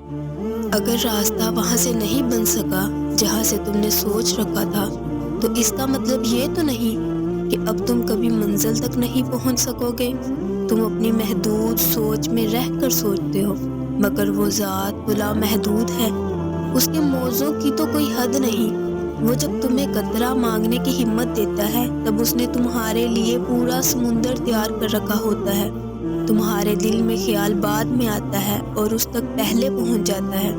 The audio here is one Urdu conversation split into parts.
اگر راستہ وہاں سے نہیں بن سکا جہاں سے تم نے سوچ رکھا تھا تو اس کا مطلب یہ تو نہیں کہ اب تم کبھی منزل تک نہیں پہنچ سکو گے۔ تم اپنی محدود سوچ میں رہ کر سوچتے ہو، مگر وہ ذات تو لامحدود ہے، اس کے موضوع کی تو کوئی حد نہیں۔ وہ جب تمہیں قطرہ مانگنے کی ہمت دیتا ہے تب اس نے تمہارے لیے پورا سمندر تیار کر رکھا ہوتا ہے۔ تمہارے دل میں خیال بعد میں آتا ہے اور اس تک پہلے پہنچ جاتا ہے۔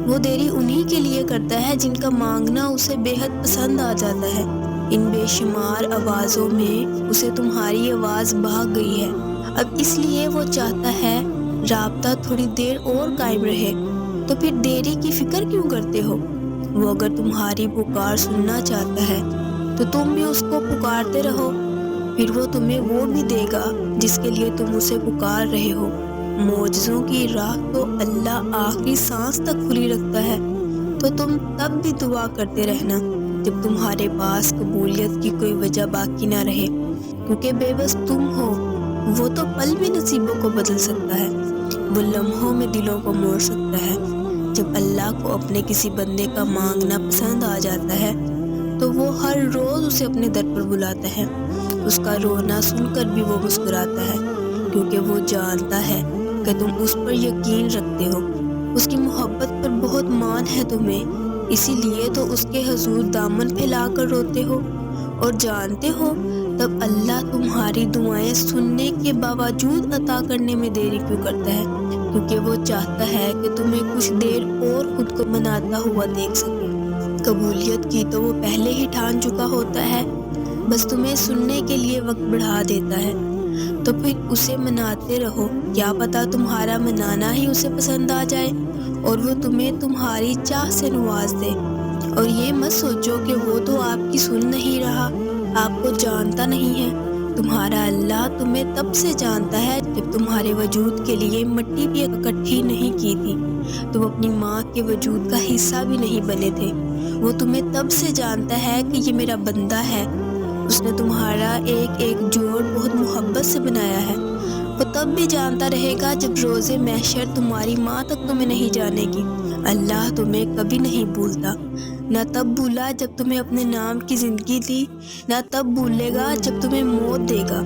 وہ دیری انہی کے لیے کرتا ہے جن کا مانگنا اسے بے حد پسند آ جاتا ہے۔ ان بے شمار آوازوں میں اسے تمہاری آواز بھاگ گئی ہے، اب اس لیے وہ چاہتا ہے رابطہ تھوڑی دیر اور قائم رہے۔ تو پھر دیری کی فکر کیوں کرتے ہو؟ وہ اگر تمہاری پکار سننا چاہتا ہے تو تم بھی اس کو پکارتے رہو، پھر وہ تمہیں وہ بھی دے گا جس کے لیے تم اسے پکار رہے ہو۔ معجزوں کی راہ تو اللہ آخری سانس تک کھلی رکھتا ہے، تو تم تب بھی دعا کرتے رہنا جب تمہارے پاس قبولیت کی کوئی وجہ باقی نہ رہے، کیونکہ بے بس تم ہو۔ وہ تو پل میں نصیبوں کو بدل سکتا ہے، وہ لمحوں میں دلوں کو موڑ سکتا ہے۔ جب اللہ کو اپنے کسی بندے کا مانگنا پسند آ جاتا ہے تو وہ ہر روز اسے اپنے در پر بلاتا ہے۔ اس کا رونا سن کر بھی وہ مسکراتا ہے، کیونکہ وہ جانتا ہے کہ تم اس پر یقین رکھتے ہو، اس کی محبت پر بہت مان ہے تمہیں، اسی لیے تو اس کے حضور دامن پھیلا کر روتے ہو اور جانتے ہو تب اللہ تمہاری دعائیں سننے کے باوجود عطا کرنے میں دیری کیوں کرتا ہے، کیونکہ وہ چاہتا ہے کہ تمہیں کچھ دیر اور خود کو مناتا ہوا دیکھ سکے۔ قبولیت کی تو وہ پہلے ہی ٹھان چکا ہوتا ہے، بس تمہیں سننے کے لیے وقت بڑھا دیتا ہے۔ تو پھر اسے مناتے رہو، کیا پتا تمہارا منانا ہی اسے پسند آ جائے اور وہ تمہیں تمہاری چاہ سے نواز دے۔ اور یہ مت سوچو کہ وہ تو آپ کی سن نہیں رہا، آپ کو جانتا نہیں ہے۔ تمہارا اللہ تمہیں تب سے جانتا ہے جب تمہارے وجود کے لیے مٹی بھی اکٹھی نہیں کی تھی، تم اپنی ماں کے وجود کا حصہ بھی نہیں بنے تھے۔ وہ تمہیں تب سے جانتا ہے کہ یہ میرا بندہ ہے، اس نے تمہارا ایک ایک جوڑ بہت محبت سے بنایا ہے۔ وہ تب بھی جانتا رہے گا جب روز محشر تمہاری ماں تک تمہیں نہیں جانے گی۔ اللہ تمہیں کبھی نہیں بھولتا، نہ تب بھولا جب تمہیں اپنے نام کی زندگی دی، نہ تب بھولے گا جب تمہیں موت دے گا۔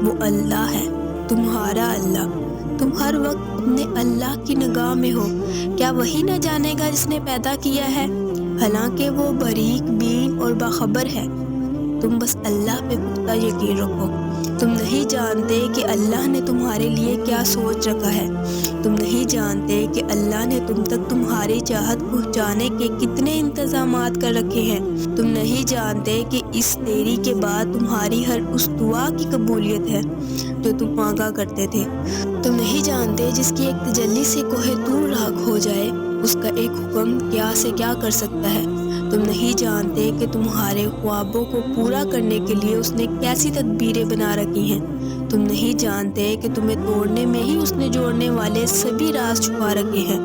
وہ اللہ ہے، تمہارا اللہ۔ تم ہر وقت اپنے اللہ کی نگاہ میں ہو، کیا وہی نہ جانے گا جس نے پیدا کیا ہے؟ حالانکہ وہ باریک بین اور باخبر ہے۔ تم بس اللہ پہ پختہ یقین رکھو۔ تم نہیں جانتے کہ اللہ نے تمہارے لیے کیا سوچ رکھا ہے، تم نہیں جانتے کہ اللہ نے تم تک تمہاری چاہت پہنچانے کے کتنے انتظامات کر رکھے ہیں، تم نہیں جانتے کہ اس دیری کے بعد تمہاری ہر اس دعا کی قبولیت ہے جو تم مانگا کرتے تھے۔ تم نہیں جانتے جس کی ایک تجلی سے کوہ طور راکھ ہو جائے، اس کا ایک حکم کیا سے کیا کر سکتا ہے۔ تم نہیں جانتے کہ تمہارے خوابوں کو پورا کرنے کے لیے اس نے کیسی تدبیریں بنا رکھی ہیں۔ تم نہیں جانتے کہ تمہیں توڑنے میں ہی اس نے جوڑنے والے سبھی راز چھپا رکھے ہیں۔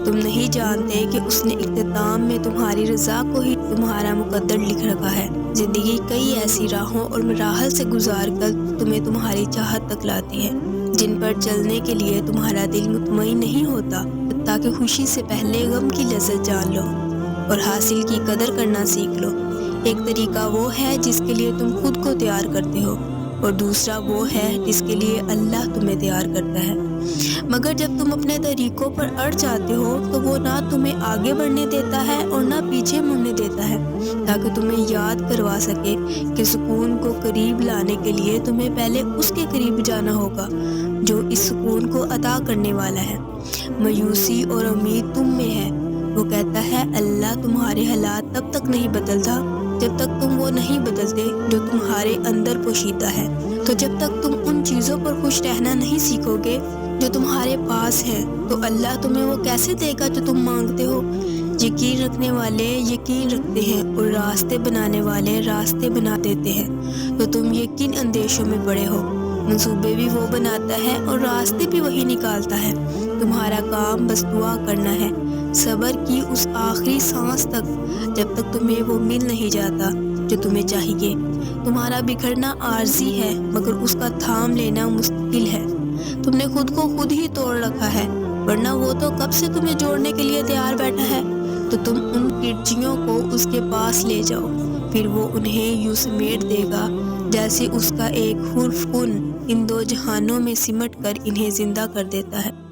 تم نہیں جانتے کہ اس نے اختتام میں تمہاری رضا کو ہی تمہارا مقدر لکھ رکھا ہے۔ زندگی کئی ایسی راہوں اور مراحل سے گزار کر تمہیں تمہاری چاہت تک لاتی ہے، جن پر چلنے کے لیے تمہارا دل مطمئن نہیں ہوتا، تاکہ خوشی سے پہلے غم کی لذت جان لو اور حاصل کی قدر کرنا سیکھ لو۔ ایک طریقہ وہ ہے جس کے لیے تم خود کو تیار کرتے ہو، اور دوسرا وہ ہے جس کے لیے اللہ تمہیں تیار کرتا ہے۔ مگر جب تم اپنے طریقوں پر اڑ جاتے ہو تو وہ نہ تمہیں آگے بڑھنے دیتا ہے اور نہ پیچھے مڑنے دیتا ہے، تاکہ تمہیں یاد کروا سکے کہ سکون کو قریب لانے کے لیے تمہیں پہلے اس کے قریب جانا ہوگا جو اس سکون کو عطا کرنے والا ہے۔ مایوسی اور امید تم میں ہے۔ وہ کہتا ہے اللہ تمہارے حالات تب تک نہیں بدلتا جب تک تم وہ نہیں بدلتے جو تمہارے اندر پوشیدہ ہے۔ تو جب تک تم ان چیزوں پر خوش رہنا نہیں سیکھو گے جو تمہارے پاس ہیں تو اللہ تمہیں وہ کیسے دے گا جو تم مانگتے ہو۔ یقین رکھنے والے یقین رکھتے ہیں اور راستے بنانے والے راستے بنا دیتے ہیں، تو تم یقین اندیشوں میں پڑے ہو۔ منصوبے بھی وہ بناتا ہے اور راستے بھی وہی نکالتا ہے۔ تمہارا کام بس دعا کرنا ہے، صبر کی اس آخری سانس تک جب تک تمہیں وہ مل نہیں جاتا جو تمہیں چاہیے۔ تمہارا بکھرنا عارضی ہے مگر اس کا تھام لینا مستقل ہے۔ تم نے خود کو خود ہی توڑ رکھا ہے ورنہ وہ تو کب سے تمہیں جوڑنے کے لیے تیار بیٹھا ہے۔ تو تم ان کڑچیوں کو اس کے پاس لے جاؤ، پھر وہ انہیں یوں سمیٹ دے گا جیسے اس کا ایک حرف کن ان دو جہانوں میں سمٹ کر انہیں زندہ کر دیتا ہے۔